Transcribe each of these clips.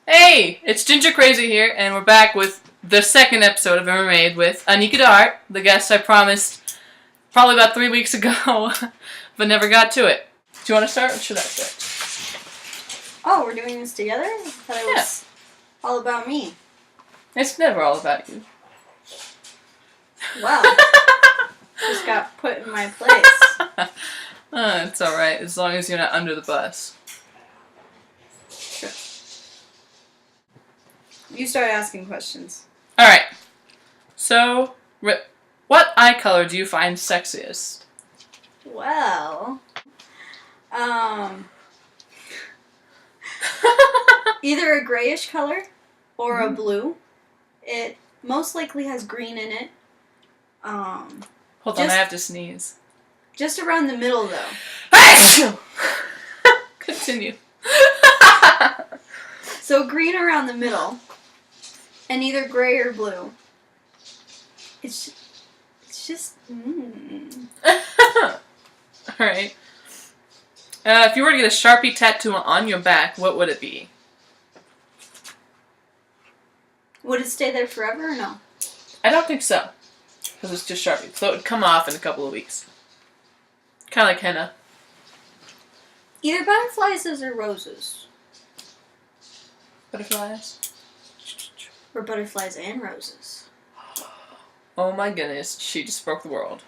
Hey, it's Ginger Crazy here, and we're back with the second episode I've ever made with Anika Dart, the guest I promised probably about 3 weeks ago, but never got to it. Do you want to start, or should I start? Oh, we're doing this together? I thought it was all about me. It's never all about you. Well, just got put in my place. It's alright, as long as you're not under the bus. Sure. You start asking questions. Alright, so, what eye color do you find sexiest? Well, either a grayish color or a blue. It most likely has green in it. Hold on, I have to sneeze. Just around the middle, though. Continue. So green around the middle, and either gray or blue. It's just. Alright. If you were to get a Sharpie tattoo on your back, what would it be? Would it stay there forever or no? I don't think so. Because it's just Sharpie. So it would come off in a couple of weeks. Kind of like henna. Either butterflies or roses. Butterflies. Or butterflies and roses. Oh my goodness, she just broke the world.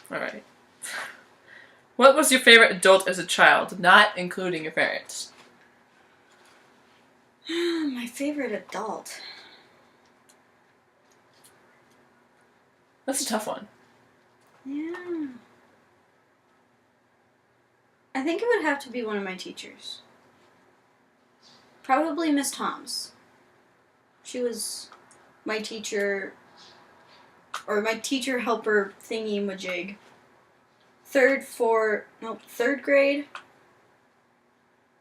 Alright. What was your favorite adult as a child, not including your parents? My favorite adult. That's a tough one. Yeah. I think it would have to be one of my teachers. Probably Miss Toms. She was my teacher, or my teacher helper thingy-majig. Third grade.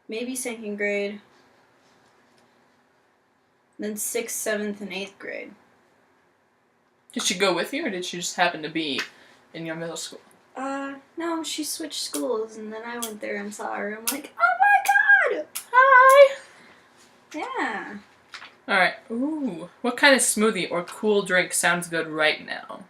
Maybe second grade. Then 6th, 7th, and 8th grade. Did she go with you, or did she just happen to be in your middle school? No, she switched schools, and then I went there and saw her. I'm like, oh my god! Hi! Yeah. Alright. Ooh. What kind of smoothie or cool drink sounds good right now?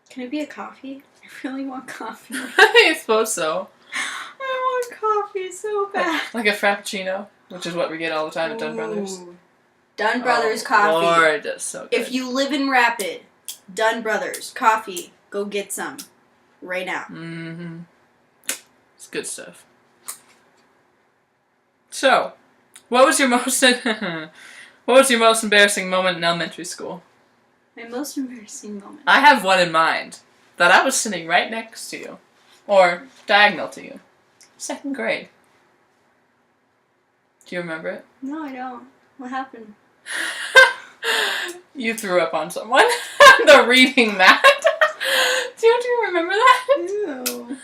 Can it be a coffee? I really want coffee. I suppose so. I want coffee so bad. Like a frappuccino, which is what we get all the time at Dunn Brothers. Dunn Brothers coffee. Lord, that's so good. If you live in Rapid, Dunn Brothers coffee, go get some right now. Mm-hmm. It's good stuff. So, what was your most embarrassing moment in elementary school? My most embarrassing moment. I have one in mind. That I was sitting right next to you. Or diagonal to you. 2nd grade. Do you remember it? No, I don't. What happened? You threw up on someone. The reading mat. Do you remember that? Ew.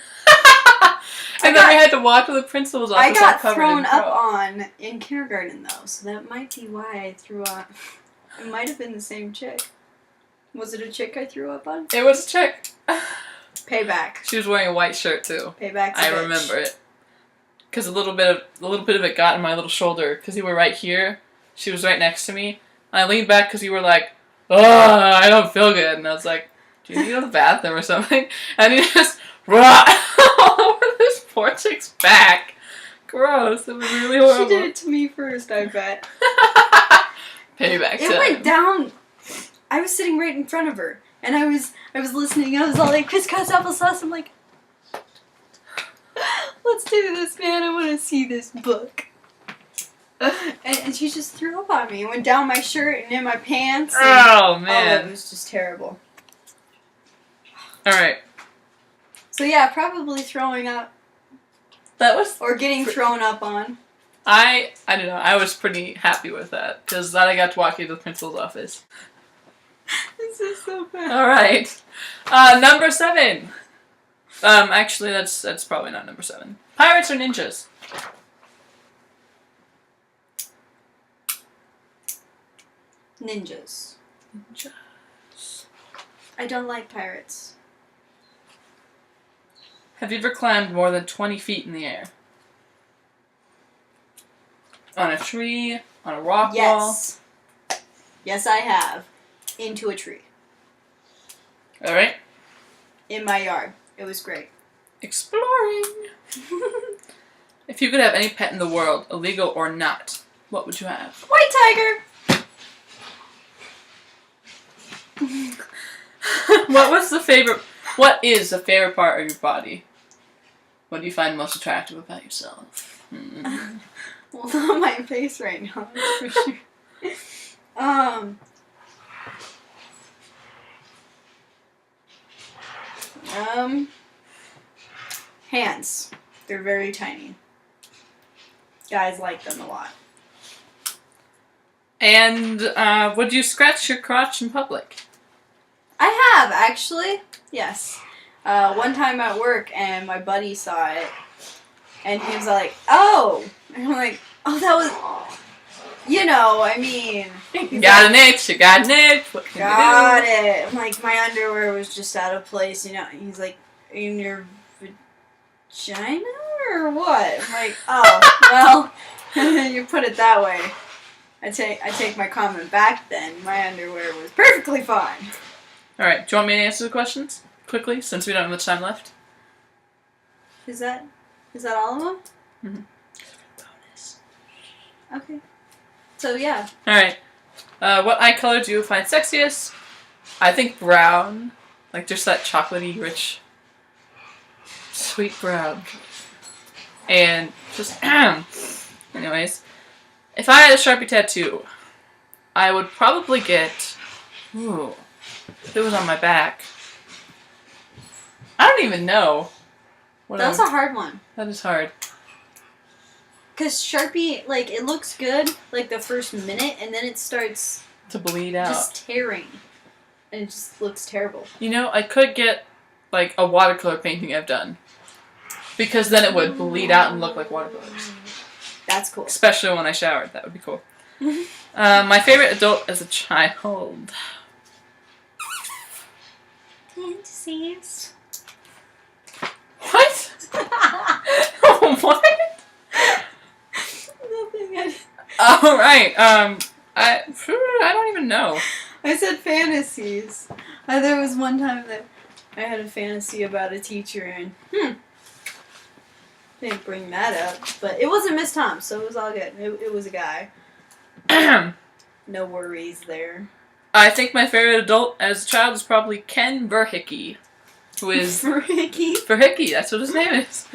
And then we had to walk to the principal's office. I got all thrown covered in up on in kindergarten, though, so that might be why I threw up. It might have been the same chick. Was it a chick I threw up on? It was a chick. Payback. She was wearing a white shirt too. Payback's a I bitch. remember it. Because a little bit of it got in my little shoulder. Because you were right here. She was right next to me. And I leaned back because you were like, "Oh, I don't feel good." And I was like, "Do you need to go to the bathroom or something?" And you just all over this poor chick's back. Gross. It was really horrible. She did it to me first, I bet. Payback It time. went down. I was sitting right in front of her, and I was listening. I was all like, crisscross applesauce. I'm like, let's do this, man. I want to see this book. And she just threw up on me. It went down my shirt and in my pants. And, Oh, man. it was just terrible. Alright. So yeah, probably throwing up. That was... Or getting thrown up on. I don't know. I was pretty happy with that. Because then I got to walk into the principal's office. This is so bad. Alright. Number 7. Actually, that's probably not number 7. Pirates or ninjas? Ninjas. Ninjas. I don't like pirates. Have you ever climbed more than 20 feet in the air? On a tree? On a rock wall? Yes. Yes, I have. Into a tree. Alright. In my yard. It was great. Exploring! If you could have any pet in the world, illegal or not, what would you have? White tiger! What is the favorite part of your body? What do you find most attractive about yourself? Well, not my face right now, that's for sure. Hands. They're very tiny. Guys like them a lot. And would you scratch your crotch in public? I have, actually. Yes. One time at work, and my buddy saw it, and he was like, "Oh!" And I'm like, "Oh, that was, you know, I mean." Got an itch, you got an itch. What can Got you do? it. I'm like, my underwear was just out of place, you know. He's like, "In your vagina or what?" I'm like, "Oh, well, you put it that way." I take my comment back then. My underwear was perfectly fine. Alright, do you want me to answer the questions quickly, since we don't have much time left? Is that all of them? Mm-hmm. Bonus. Okay. So yeah. Alright. What eye color do you find sexiest? I think brown. Like just that chocolatey, rich, sweet brown. And just, anyways. If I had a Sharpie tattoo, I would probably get, if it was on my back. I don't even know. That was a hard one. That is hard. Because Sharpie, like, it looks good, like, the first minute, and then it starts To bleed out. just tearing. And it just looks terrible. You know, I could get, like, a watercolor painting I've done. Because then it would bleed out and look like watercolors. That's cool. Especially when I showered. That would be cool. My favorite adult as a child. Fantasies. What? What? Nothing. Alright, I don't even know. I said fantasies. There was one time that I had a fantasy about a teacher, and didn't bring that up, but it wasn't Miss Tom, so it was all good. It was a guy. No worries there. I think my favorite adult as a child is probably Ken Verhickey, who is Ricky. Verhickey. That's what his name is.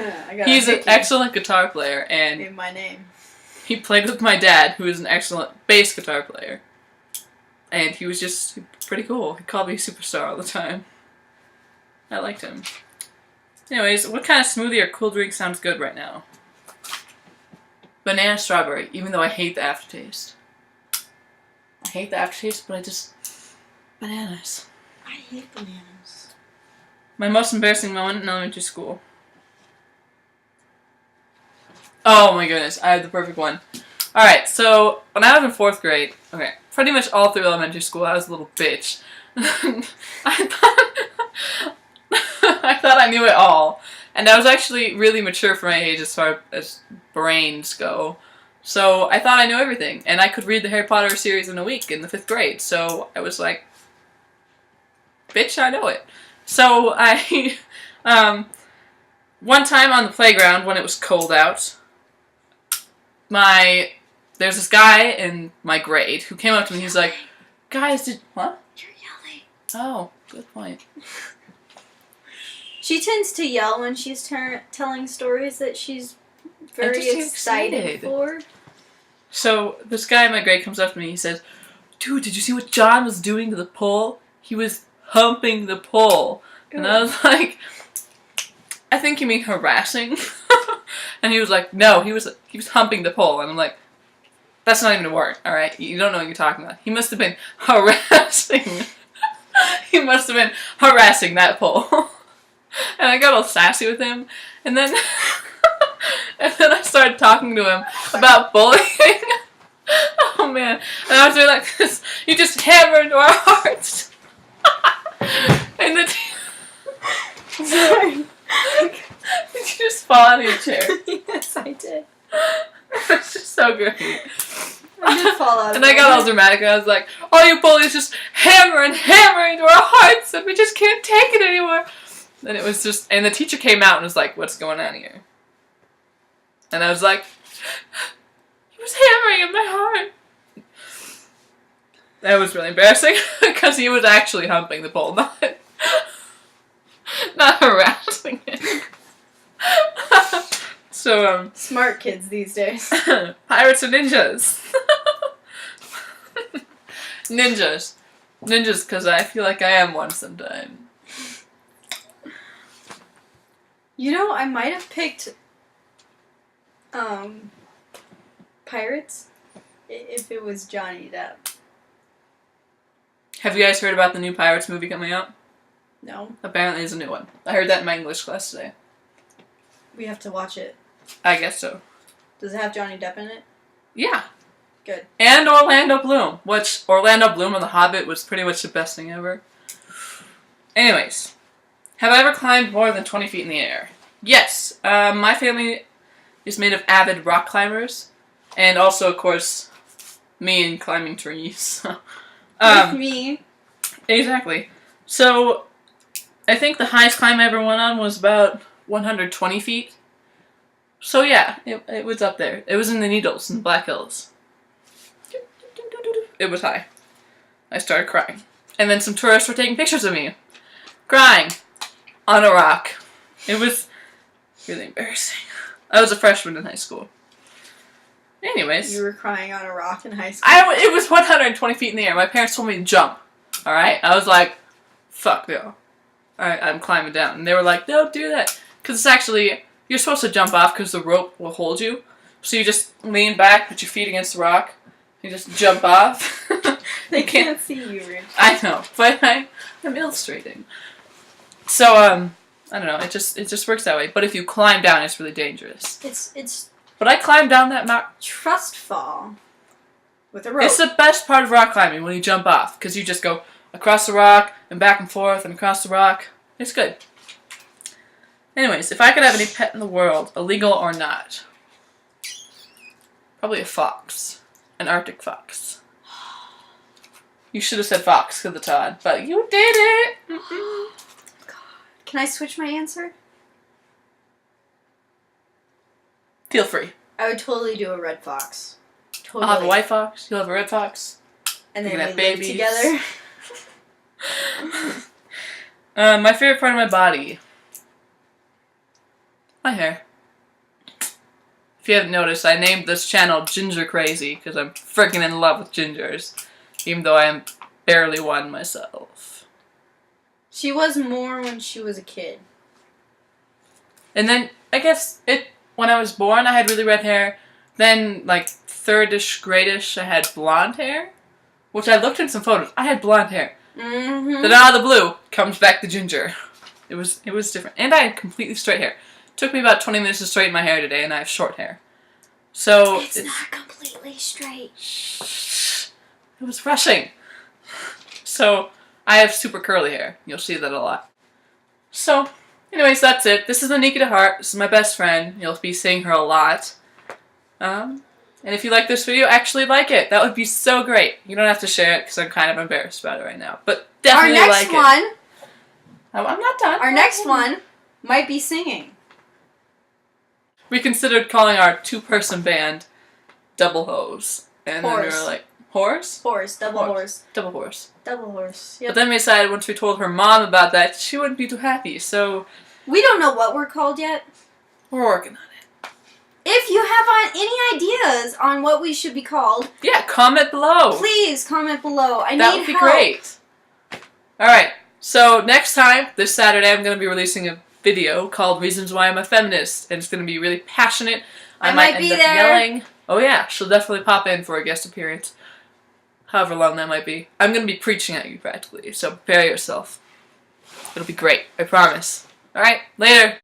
He's an excellent guitar player, and in my name. he played with my dad, who is an excellent bass guitar player. And he was just pretty cool. He called me superstar all the time. I liked him. Anyways, what kind of smoothie or cool drink sounds good right now? Banana strawberry, even though I hate the aftertaste. I hate the aftertaste, but bananas. I hate bananas. My most embarrassing moment in elementary school. Oh my goodness, I have the perfect one. Alright, so when I was in 4th grade, okay, pretty much all through elementary school, I was a little bitch. I thought I knew it all. And I was actually really mature for my age as far as brains go. So I thought I knew everything. And I could read the Harry Potter series in a week in the 5th grade. So I was like, bitch, I know it. So I, one time on the playground when it was cold out, there's this guy in my grade who came up to me, he's like, guys, what? You're yelling. Oh, good point. She tends to yell when she's telling stories that she's very just get excited excited. for. So this guy in my grade comes up to me, he says, dude, did you see what John was doing to the pole? He was humping the pole. And I was like, I think you mean harassing. And he was like, no, he was humping the pole. And I'm like, that's not even a word, alright? You don't know what you're talking about. He must have been harassing. He must have been harassing that pole. And I got all sassy with him. And then I started talking to him about bullying. Oh man. And I was really like this. You just hammered into our hearts. And then Sorry. Did you just fall out of your chair? Yes, I did. It's just so great. I did fall out. And I got all dramatic and I was like, all you bullies just hammer and hammer into our hearts and we just can't take it anymore. And it was just, and the teacher came out and was like, what's going on here? And I was like, he was hammering in my heart. That was really embarrassing because he was actually humping the pole, not harassing it. So, smart kids these days. Pirates and ninjas. Ninjas. Ninjas, because I feel like I am one sometime. You know, I might have picked Pirates if it was Johnny Depp. Have you guys heard about the new Pirates movie coming out? No. Apparently there's a new one. I heard that in my English class today. We have to watch it. I guess so. Does it have Johnny Depp in it? Yeah. Good. And Orlando Bloom, which Orlando Bloom on The Hobbit was pretty much the best thing ever. Anyways, have I ever climbed more than 20 feet in the air? Yes. My family is made of avid rock climbers, and also, of course, me and climbing trees. With me. Exactly. So, I think the highest climb I ever went on was about 120 feet. So yeah, it was up there. It was in the Needles, in the Black Hills. It was high. I started crying. And then some tourists were taking pictures of me. Crying. On a rock. It was really embarrassing. I was a freshman in high school. Anyways. You were crying on a rock in high school? It was 120 feet in the air. My parents told me to jump. Alright? I was like, fuck no. Alright, I'm climbing down. And they were like, don't do that. Because it's actually, you're supposed to jump off because the rope will hold you. So you just lean back, put your feet against the rock, you just jump off. They can't see you, Rich. I know, but I'm illustrating. So, I don't know, it just works that way. But if you climb down, it's really dangerous. It's But I climbed down that mountain. Trust fall. With a rope. It's the best part of rock climbing when you jump off. Because you just go across the rock, and back and forth, and across the rock. It's good. Anyways, if I could have any pet in the world, illegal or not, probably a fox. An Arctic fox. You should have said fox, because of Todd, but you did it! God. Can I switch my answer? Feel free. I would totally do a red fox. Totally. I'll have a white fox, you'll have a red fox. And then we we have live babies together. My favorite part of my body. My hair. If you haven't noticed, I named this channel Ginger Crazy because I'm freaking in love with gingers. Even though I am barely one myself. She was more when she was a kid. And then, I guess, when I was born, I had really red hair. Then, like, third-ish, grade-ish, I had blonde hair. Which I looked in some photos. I had blonde hair. Mm-hmm. Then out of the blue, comes back the ginger. It was different. And I had completely straight hair. Took me about 20 minutes to straighten my hair today, and I have short hair. So It's not completely straight. Shh. It was rushing. So I have super curly hair. You'll see that a lot. So, anyways, that's it. This is Anika DeHart. This is my best friend. You'll be seeing her a lot. And if you like this video, actually like it. That would be so great. You don't have to share it because I'm kind of embarrassed about it right now. But definitely like it. Our next one. I'm not done. Our next one might be singing. We considered calling our two-person band Double Hose. And then we Horse. were like, horse? Horse. Double horse. Double horse. Double horse. But Yep. then we decided once we told her mom about that, she wouldn't be too happy. So We don't know what we're called yet. we're working on it. If you have any ideas on what we should be called, Yeah, comment below. please comment below. I That need would be help. great. Alright, so next time, this Saturday, I'm going to be releasing a video called Reasons Why I'm a Feminist. And it's going to be really passionate. I might end be up there. yelling. Oh yeah, she'll definitely pop in for a guest appearance. However long that might be. I'm going to be preaching at you practically, so prepare yourself. It'll be great, I promise. Alright, later.